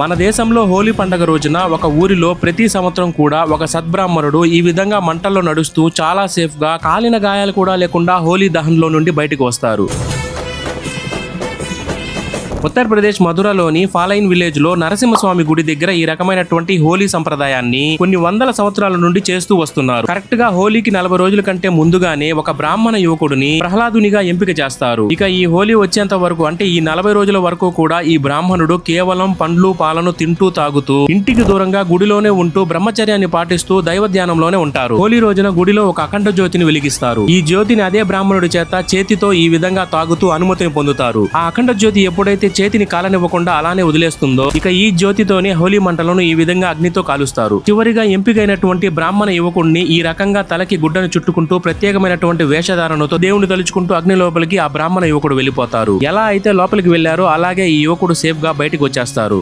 మన దేశంలో హోలీ పండగ రోజున ఒక ఊరిలో ప్రతి సంవత్సరం కూడా ఒక సద్బ్రాహ్మణుడు ఈ విధంగా మంటల్లో నడుస్తూ చాలా సేఫ్ గా కాలిన గాయాలు కూడా లేకుండా హోలీ దహన్లో నుండి బయటకు వస్తారు. ఉత్తరప్రదేశ్ మధురలోని ఫాలైన్ విలేజ్ లో నరసింహస్వామి గుడి దగ్గర ఈ రకమైనటువంటి హోలీ సంప్రదాయాన్ని కొన్ని వందల సంవత్సరాల నుండి చేస్తూ వస్తున్నారు. కరెక్ట్ గా హోలీకి 40 రోజుల కంటే ముందుగానే ఒక బ్రాహ్మణ యువకుడిని ప్రహ్లాదునిగా ఎంపిక చేస్తారు. ఇక ఈ హోలీ వచ్చేంత వరకు అంటే ఈ 40 రోజుల వరకు కూడా ఈ బ్రాహ్మణుడు కేవలం పండ్లు పాలను తింటూ తాగుతూ ఇంటికి దూరంగా గుడిలోనే ఉంటూ బ్రహ్మచర్యాన్ని పాటిస్తూ దైవ ధ్యానంలోనే ఉంటారు. హోలీ రోజున గుడిలో ఒక అఖండ జ్యోతిని వెలిగిస్తారు. ఈ జ్యోతిని అదే బ్రాహ్మణుడి చేత చేతితో ఈ విధంగా తాగుతూ అనుమతిని పొందుతారు. ఆ అఖండ జ్యోతి ఎప్పుడైతే చేతిని కాలనివ్వకుండా అలానే వదిలేస్తుందో ఇక ఈ జ్యోతితోనే హోలీ మంటలను ఈ విధంగా అగ్నితో కాలుస్తారు. చివరిగా ఎంపికైనటువంటి బ్రాహ్మణ యువకుడిని ఈ రకంగా తలకి గుడ్డను చుట్టుకుంటూ ప్రత్యేకమైనటువంటి వేషధారణతో దేవుని తలుచుకుంటూ అగ్ని లోపలికి ఆ బ్రాహ్మణ యువకుడు వెళ్ళిపోతారు. ఎలా అయితే లోపలికి వెళ్లారో అలాగే ఈ యువకుడు సేఫ్ గా బయటకు వచ్చేస్తారు.